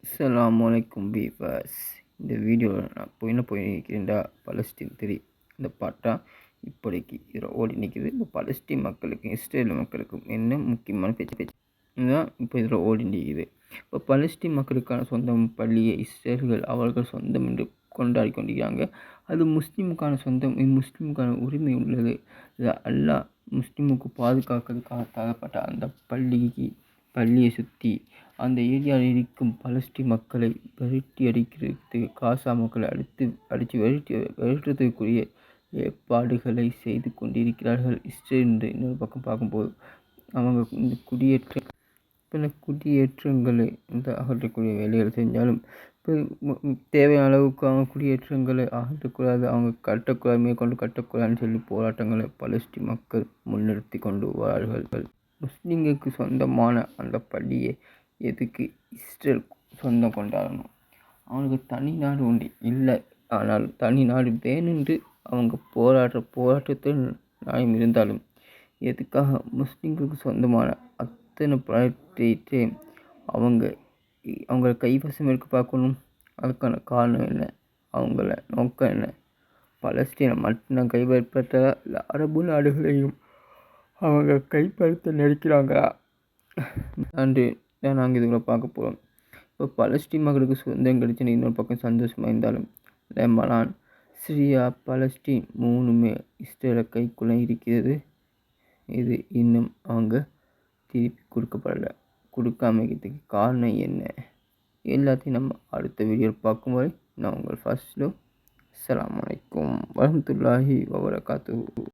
அஸ்ஸலாமு அலைக்கும் வீவர்ஸ். இந்த வீடியோவில் நான் என்ன போயிருக்கிறேன்டா, பலஸ்தீன் இந்த பாட்டா இப்போதைக்கு இதில் ஓடி நிற்கிது. இப்போ பலஸ்தீன் மக்களுக்கும் இஸ்ரேல் மக்களுக்கும் என்ன முக்கியமான பேச்சு இதுதான் இப்போ இதில் ஓடி நிற்கிது. இப்போ பலஸ்தீன் மக்களுக்கான சொந்தம் பள்ளியை இஸ்ரேல்கள் அவர்கள் சொந்தம் என்று கொண்டாடி கொண்டிருக்கிறாங்க. அது முஸ்லீமுக்கான சொந்தம், முஸ்லீமுக்கான உரிமை உள்ளது. இதை அல்லாஹ் முஸ்லீமுக்கு பாதுகாக்கிறதுக்காக தரப்பட்ட அந்த பள்ளியை சுற்றி அந்த ஏரியாவில் இருக்கும் பலஸ்தீன் மக்களை விரட்டி அடிக்கிறதுக்கு, காசா மக்களை அடித்து விரட்டுறதுக்குரிய ஏற்பாடுகளை செய்து கொண்டிருக்கிறார்கள் இஸ்ரேல். இன்னொரு பக்கம் பார்க்கும்போது அவங்க இந்த குடியேற்றங்களை அகற்றக்கூடிய வேலைகள் செஞ்சாலும் இப்போ தேவையான அளவுக்கு அவங்க குடியேற்றங்களை அகற்றக்கூடாது, அவங்க கட்டக்கூடாது, மேற்கொண்டு கட்டக்கூடாதுன்னு சொல்லி போராட்டங்களை பலஸ்தீன் மக்கள் முன்னிறுத்தி கொண்டு வருவார்கள். முஸ்லீம்களுக்கு சொந்தமான அந்த பள்ளியை எதுக்கு இஸ்ரேல் சொந்தம் கொண்டாடணும்? அவங்களுக்கு தனி நாடு உண்டு இல்லை, ஆனால் தனி நாடு வேணுன்று அவங்க போராட்டத்தில் நியாயம் இருந்தாலும் எதுக்காக முஸ்லீம்களுக்கு சொந்தமான அத்தனை ப்ராஜெக்டை அவங்கள கைவசம் இருக்க பார்க்கணும்? அதுக்கான காரணம் என்ன? அவங்கள நோக்கம் என்ன? பலஸ்தீனை மட்டும்தான் கைப்பற்றதா இல்லை அரபு நாடுகளையும் அவங்க கைப்படுத்த நினைக்கிறாங்களா அன்று தான் நாங்கள் இதுக்குள்ள பார்க்க போகிறோம். இப்போ பலஸ்தீன் மக்களுக்கு சுதந்திரம் கிடைச்சுன்னு இன்னொரு பக்கம் சந்தோஷமாக இருந்தாலும் லெபனான், சிரியா, பலஸ்தீன் மூணுமே இஸ்ரேலை கைக்குள்ளே இருக்கிறது. இது இன்னும் அவங்க திருப்பி கொடுக்காமக்கிறதுக்கு காரணம் என்ன? எல்லாத்தையும் நம்ம அடுத்த வீடியோவில் பார்க்கும்போது நான் உங்கள் ஃபர்ஸ்ட் லவ். அஸ்ஸலாமு அலைக்கும் வரஹ்மத்துல்லாஹி வபரகாத்துஹு.